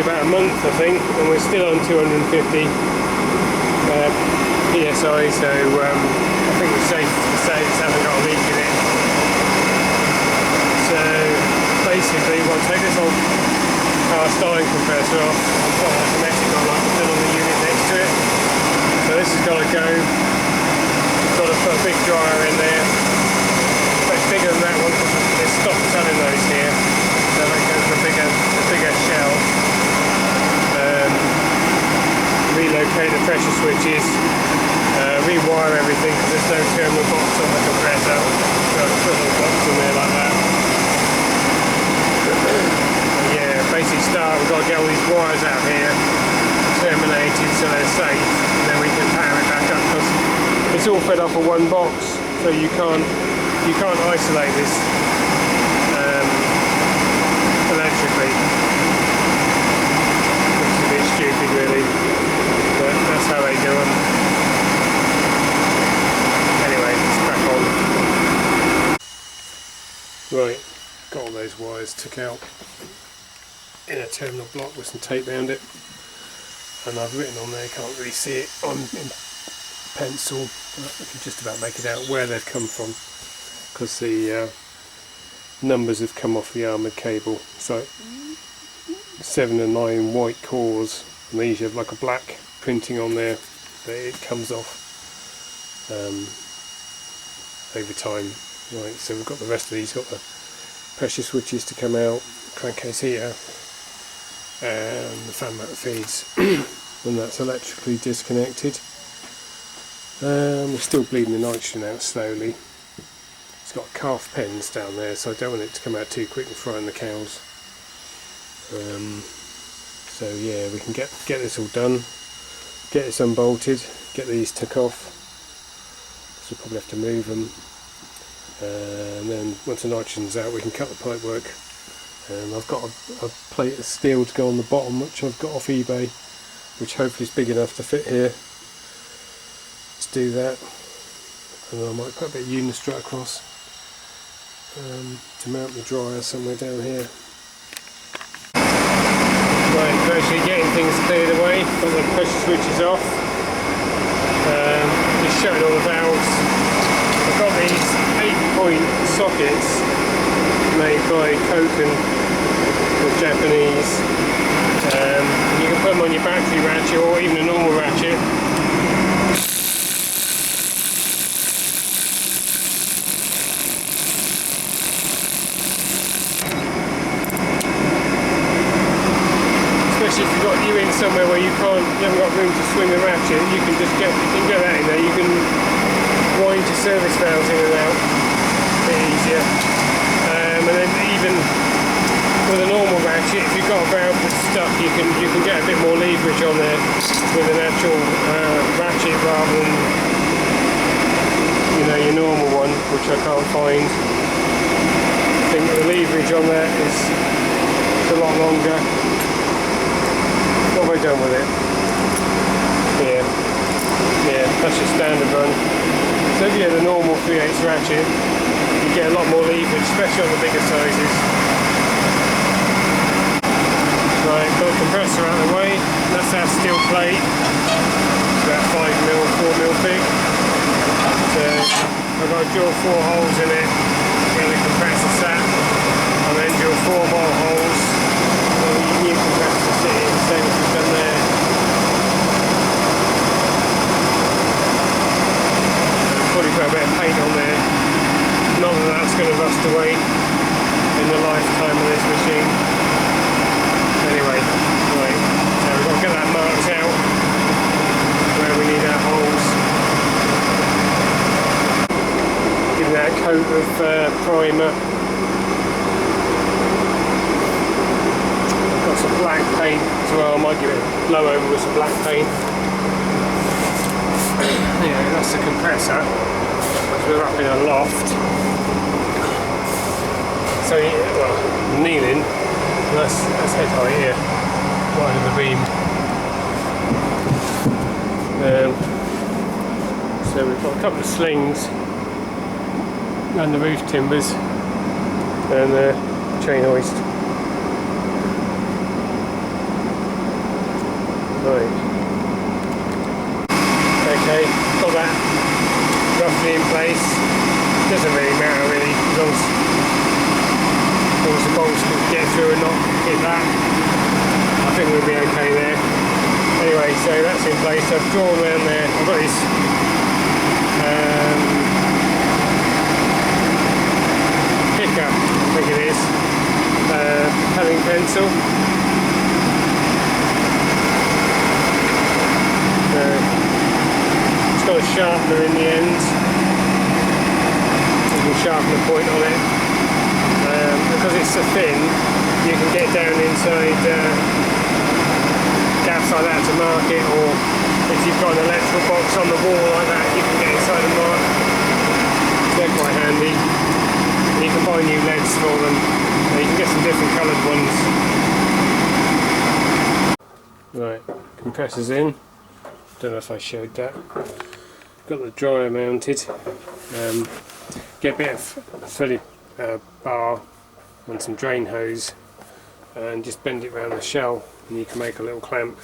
about a month, I think, and we're still on 250 psi, so I think it's safe to say this hasn't got a leak in it. So basically we'll take this old cast iron compressor off, I've got a magnetic one like I've done on the unit next to it. So this has got to go, got to put a big dryer in there, but it's bigger than that one because they stopped selling those here, so that goes for a bigger shell. Relocate the pressure switches, rewire everything because there's no terminal box on the compressor, so I'll put a little box in there like that. Yeah, basic start, we've got to get all these wires out here terminated so they're safe, and then we can power it back up because it's all fed off of one box, so you can't isolate this electrically. It's a bit stupid really, but that's how they do them. Anyway, let's crack on. Right, got all those wires took out in a terminal block with some tape around it, and I've written on there, can't really see it in pencil, but I can just about make it out where they've come from because the numbers have come off the armoured cable. So 7 and 9 white cores, and they usually have like a black printing on there that it comes off over time. Right, so we've got the rest of these, got the pressure switches to come out, crankcase heater, and the fan motor feeds, and that's electrically disconnected. We're still bleeding the nitrogen out slowly. It's got calf pens down there, so I don't want it to come out too quick and frying the cows. So yeah, we can get this all done, get this unbolted, get these took off, so we'll probably have to move them, and then once the nitrogen's out we can cut the pipework. And I've got a plate of steel to go on the bottom which I've got off eBay, which hopefully is big enough to fit here. Let's do that, and then I might put a bit of unistrut across to mount the dryer somewhere down here. Right, gradually getting things cleared away, got the pressure switches off, just shutting all the valves. I've got these 8-point sockets made by Copeland, the Japanese. You can put them on your battery ratchet or even a normal ratchet. Especially if you've got you in somewhere where you haven't got room to swing the ratchet, you can get that in there. You can wind your service valves in and out a bit easier. And then even with a normal ratchet, if you've got a valve that's stuck, you can get a bit more leverage on there with an actual ratchet rather than your normal one, which I can't find. I think the leverage on that is a lot longer. What have I done with it? Yeah, that's your standard run. So if you have the normal 3/8 ratchet, you get a lot more leverage, especially on the bigger sizes. Right, got the compressor out of the way. That's our steel plate. It's about 5mm, 4mm thick. So I've got to drill 4 holes in it where the compressor sat, and then drill 4 more holes where the new compressor sit in, same as we've done there. Probably put a bit of paint on there. Not that that's going to rust away in the lifetime of this machine. Anyway, right, so we've got to get that marked out where we need our holes. Give that a coat of primer. I've got some black paint as well, I might give it a blow over with some black paint. Yeah, that's the compressor, because we're up in a loft. So yeah, well, kneeling, that's head height here, right in the beam. So we've got a couple of slings and the roof timbers and chain hoist. Right. Okay, got that roughly in place. Doesn't really matter really, as long as the bolts can get through and not hit that. I think we'll be okay there. Anyway, so that's in place. I've drawn around there. I've got this pickup, I think it is, padding pencil. It's got a sharpener in the end. You can sharpen the point on it. Because it's so thin, you can get down inside gaps like that to mark it, or if you've got an electrical box on the wall like that, you can get inside and mark. They're quite handy. You can buy new leads for them. You can get some different coloured ones. Right, compressor's in. Don't know if I showed that. Got the dryer mounted. Get a bit of threaded bar and some drain hose and just bend it around the shell and you can make a little clamp.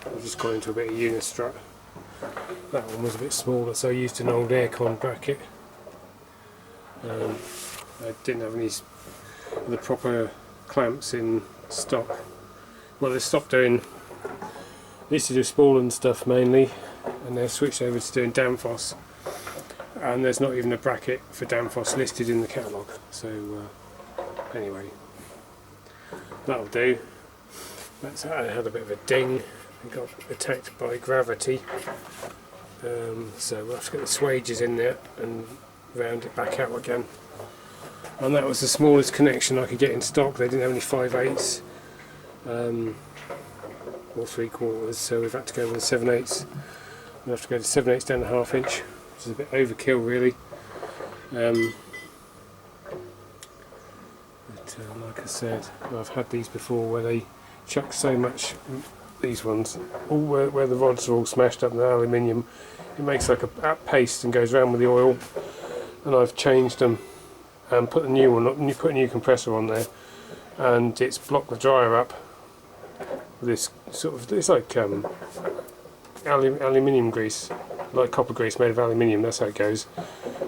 I've just gone into a bit of unistrut. That one was a bit smaller, so I used an old aircon bracket. I didn't have any of the proper clamps in stock. Well, they stopped doing, they used to do spool and stuff mainly, and they've switched over to doing Danfoss, and there's not even a bracket for Danfoss listed in the catalogue. So anyway, that'll do. That's how I had a bit of a ding. It got attacked by gravity, so we'll have to get the swages in there and round it back out again. And that was the smallest connection I could get in stock. They didn't have any 5/8 or 3/4, so we've had to go with 7/8. We'll have to go to 7/8 down to 1/2 inch, which is a bit overkill really. But like I said, I've had these before where they chuck so much, these ones, all where the rods are all smashed up in the aluminium, it makes like a paste and goes around with the oil. And I've changed them and put a new one on, you put a new compressor on there, and it's blocked the dryer up with this sort of, it's like aluminium grease, like copper grease made of aluminium, that's how it goes.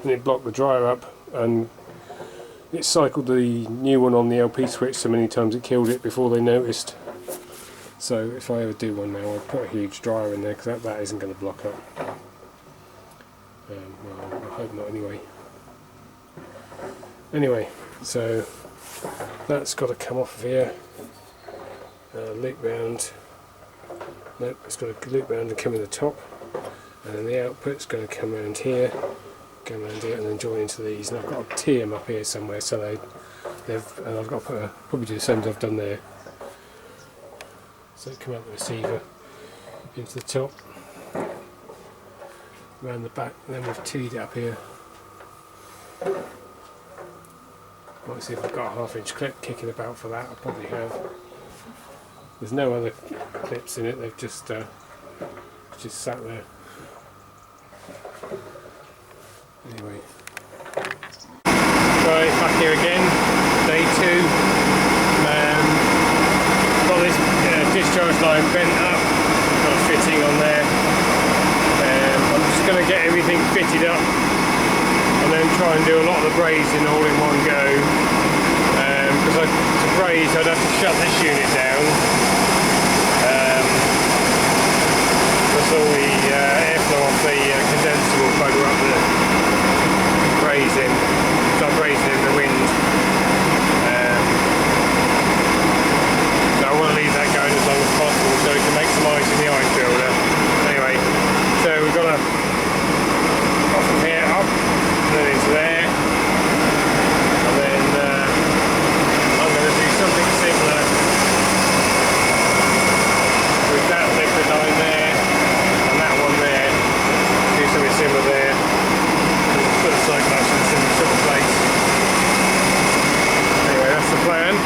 And it blocked the dryer up, and it cycled the new one on the LP switch so many times it killed it before they noticed. So if I ever do one now, I'll put a huge dryer in there, because that isn't going to block up. Well, I hope not anyway. Anyway, so that's got to come off of here, loop round, nope, it's got to loop round and come in the top, and then the output's going to come around here, go around here and then join into these, and I've got to tee them up here somewhere, so and I've got to probably do the same as I've done there, so come out the receiver into the top, around the back, and then we've teed it up here. Might see if I've got a 1/2 inch clip kicking about for that. I probably have. There's no other clips in it. They've just sat there. Anyway, right, back here again. Day 2. Got this discharge line bent up. Got a fitting on there. I'm just going to get everything fitted up, and then try and do a lot of the brazing all in one go, because to braze I'd have to shut this unit down, because all the airflow off the condenser will bugger up the brazing, start brazing in the wind. So I want to leave that going as long as possible so we can make some ice in the ice builder. Anyway, so we've got to off from here up, and then into there, and then I'm going to do something similar with that liquid line there and that one there, do something similar there, and put the cycle actually in a similar sort of place. Anyway, that's the plan.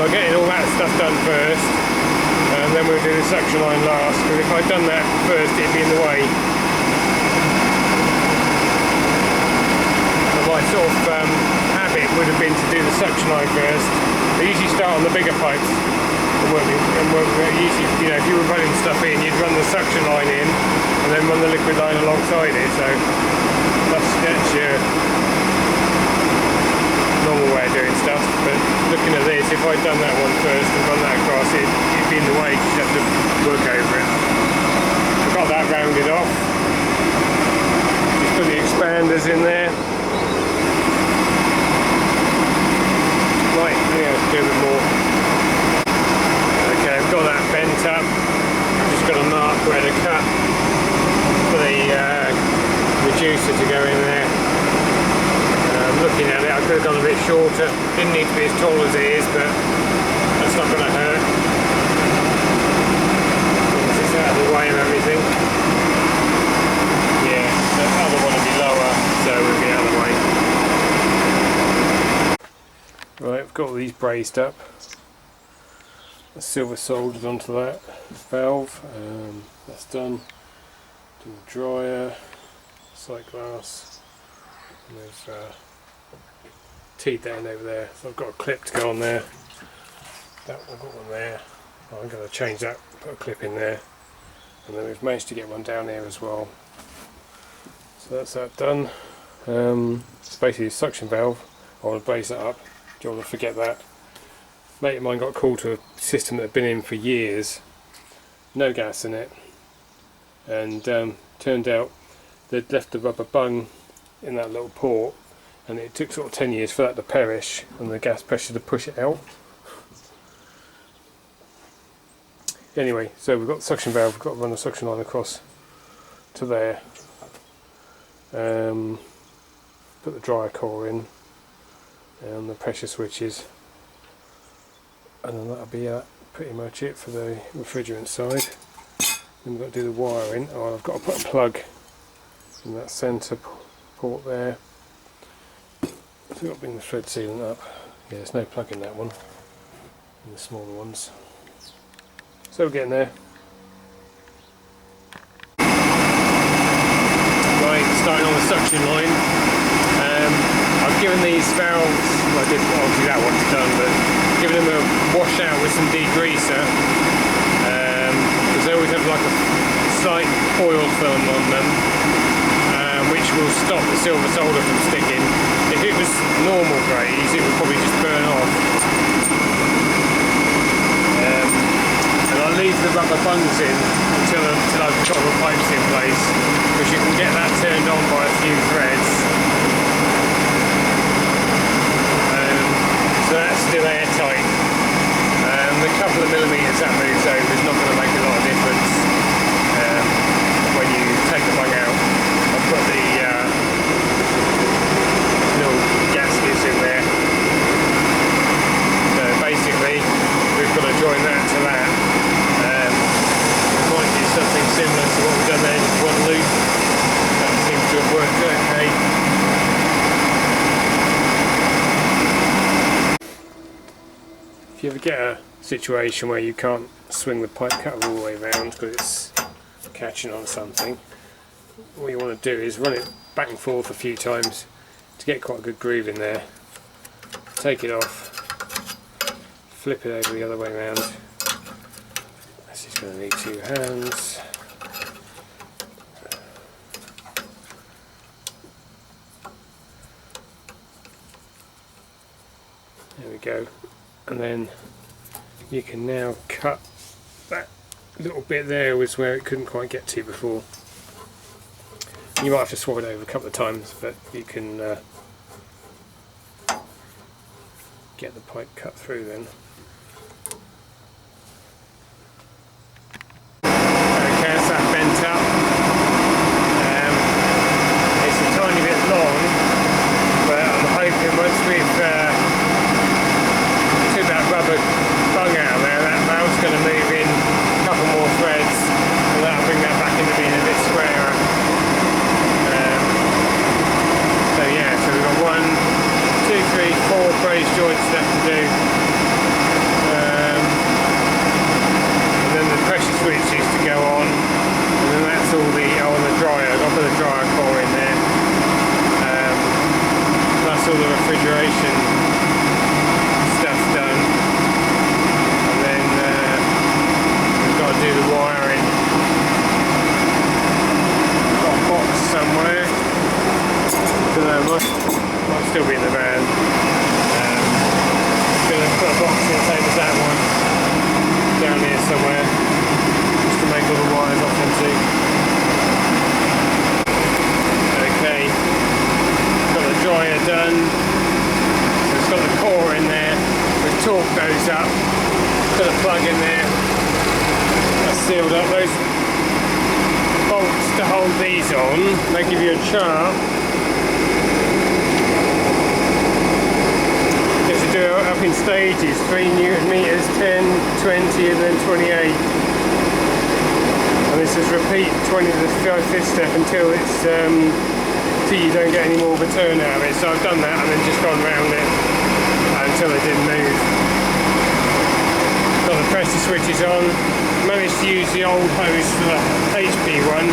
So I'm getting all that stuff done first, and then we'll do the suction line last, because if I'd done that first it'd be in the way. My sort of habit would have been to do the suction line first. They usually start on the bigger pipes, Usually, you know, if you were running stuff in, you'd run the suction line in and then run the liquid line alongside it. So that's your normal way of doing stuff. But looking at this, if I'd done that one first and run that across, it'd be in the way because you have to work over it. I've got that rounded off. Just put the expanders in there. Right, yeah, do a bit more. Okay, I've got that bent up. I've just got to mark where to cut for the reducer to go in there. Looking at it, I could have gone a bit shorter. Didn't need to be as tall as it is, but that's not going to hurt. It's out of the way of everything. Yeah, the other one will be lower, so we'll be out of the way. Right, I've got these brazed up. The silver soldered onto that valve. That's done. Do the dryer, sight glass, and there's teed that in over there. So I've got a clip to go on there. That one, got one there. I'm going to change that, put a clip in there, and then we've managed to get one down here as well. So that's that done. It's basically a suction valve. I want to braze that up. Don't want to forget that. A mate of mine got called to a system that had been in for years, no gas in it, and turned out they'd left the rubber bung in that little port, and it took sort of 10 years for that to perish and the gas pressure to push it out. Anyway, so we've got the suction valve, we've got to run the suction line across to there, put the dryer core in and the pressure switches, and then that'll be pretty much it for the refrigerant side. Then we've got to do the wiring. Oh, I've got to put a plug in that centre port there. So we've got to bring the thread sealant up. Yeah, there's no plug in that one, in the smaller ones. So we're getting there. Right, starting on the suction line. I've given these valves, well, obviously that one's done, but given them a wash out with some degreaser, because they always have like a slight oil film on them, which will stop the silver solder from sticking. If it was normal braze, it would probably just burn off. And I'll leave the rubber bungs in until I've got the pipes in place, because you can get that turned on by a few threads. So that's still airtight. The couple of millimetres that moves over is not going to make a lot of difference when you take the bung out. I've put the little gaskets in there. So basically we've got to join that to that. We might do something similar to what we've done there, just one loop. That seems to have worked okay. If you ever get a situation where you can't swing the pipe cutter all the way around because it's catching on something, what you want to do is run it back and forth a few times to get quite a good groove in there. Take it off, flip it over the other way around. This is going to need 2 hands. There we go. And then you can now cut that little bit there, was where it couldn't quite get to before. You might have to swap it over a couple of times, but you can get the pipe cut through then. Okay, that's that bent up. It's a tiny bit long, but I'm hoping once we've that rubber bung out of there, that valve's going to move in a couple more threads, and that'll bring that back into being a bit squarer. So yeah, so we've got 1, 2, 3, 4 braze joints left to do, and then the pressure switch needs to go on, and then that's all the dryer. I'll put the dryer core in there, plus all the refrigeration stuff done, and then around. Going to put a box in the same as that one down here somewhere, just to make all the wires off into. Okay, got the dryer done. So it's got the core in there. We've torqued those up. Put a plug in there. That's sealed up. Those bolts to hold these on, they give you a chart. You have to do it up in stages, 3 Newton meters, 10, 20 and then 28. And this is repeat 20 to the 5th step until it's till you don't get any more of a turn out of it. So I've done that and then just gone round it until it didn't move. Got the pressure switches on. Managed to use the old hose for the HP one.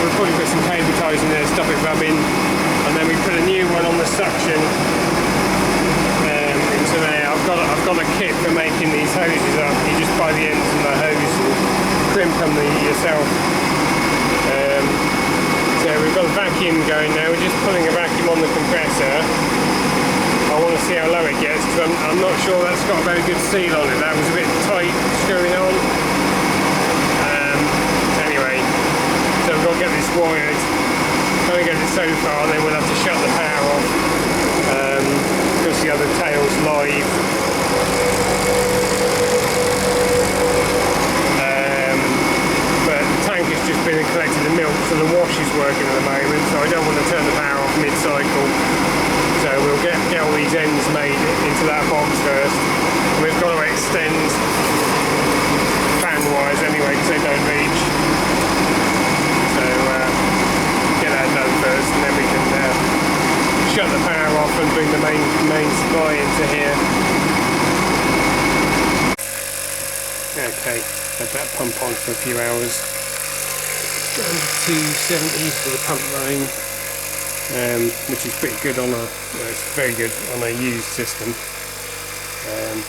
We'll probably put some cable ties in there, stop it rubbing, and then we put a new one on the suction into there. I've got a kit for making these hoses up. You just buy the ends of the hose and crimp them yourself. So we've got a vacuum going now. We're just pulling a vacuum on the compressor. I want to see how low it gets, because I'm not sure that's got a very good seal on it. That was a bit tight screwing on. Anyway, so we've got to get this wired. When we get it so far, then we'll have to shut the power off, because the other tail's live. But the tank has just been collecting the milk, so the wash is working at the moment, so I don't want to turn the power off mid-cycle. So we'll get all these ends made into that box first. We've got to extend fan wires anyway, because they don't reach. So get that done first, and then we can shut the power off and bring the main supply into here. Okay, had that pump on for a few hours. Down to 270 for the pump running. Which is pretty good on a, well, it's very good on a used system.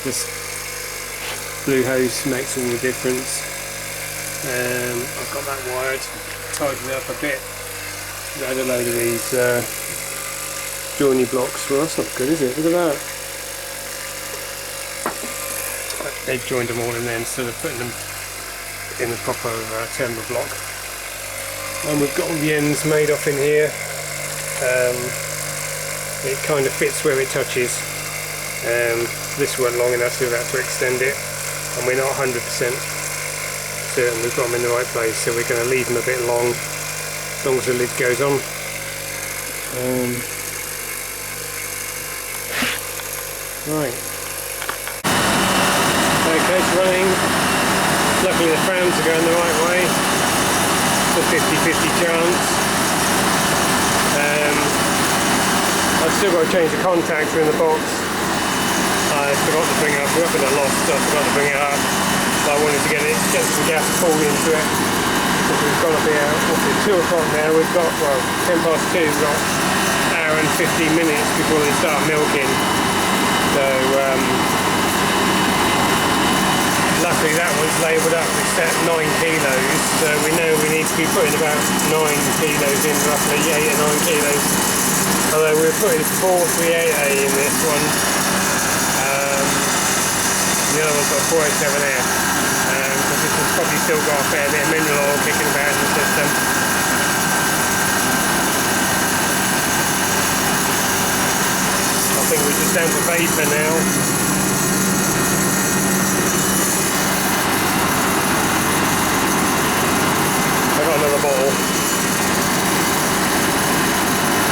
This blue hose makes all the difference. I've got that wired, tightened up a bit. I had a load of these joinery blocks. Well, that's not good, is it? Look at that. They've joined them all in there instead of putting them in the proper terminal block. And we've got all the ends made off in here. It kind of fits where it touches. This weren't long enough, so we've had to extend it, and we're not 100% certain we've got them in the right place, so we're going to leave them a bit long as long as the lid goes on. Right. Okay, it's running. Luckily the fans are going the right way. It's a 50-50 chance. I've still got to change the contactor in the box. I forgot to bring it up. We're up in the loft, so I forgot to bring it up. But I wanted to get some gas poured into it. Because we've got to be out. It's 2 o'clock now. We've got, well, 10 past 2. We've got an hour and 15 minutes before they start milking. So, luckily that one's labelled up with set 9 kilos. So we know we need to be putting about 9 kilos in, roughly 8 or 9 kilos. Although we're putting 438A in this one. The other one's got 407F. Because this has probably still got a fair bit of mineral oil kicking about in the system. I think we're just down to vapor now. I've got another bottle.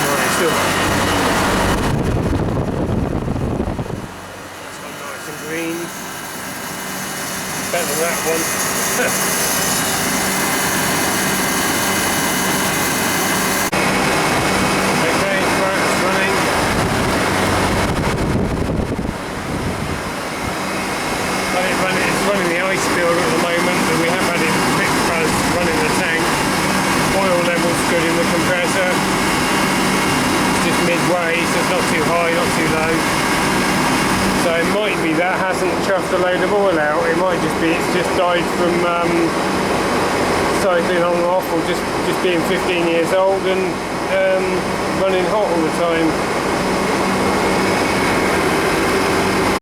Right, still. That's got nice and green. Better than that one. Okay, right, it's running. It's running the ice builder at the moment, and we have had it quick fuzz running the tank. Oil level's good in the compressor. It's just midway, so it's not too high, not too low. So it might be that hasn't chuffed a load of oil out. It might just be it's just died from cycling on and off, or just being 15 years old and running hot all the time.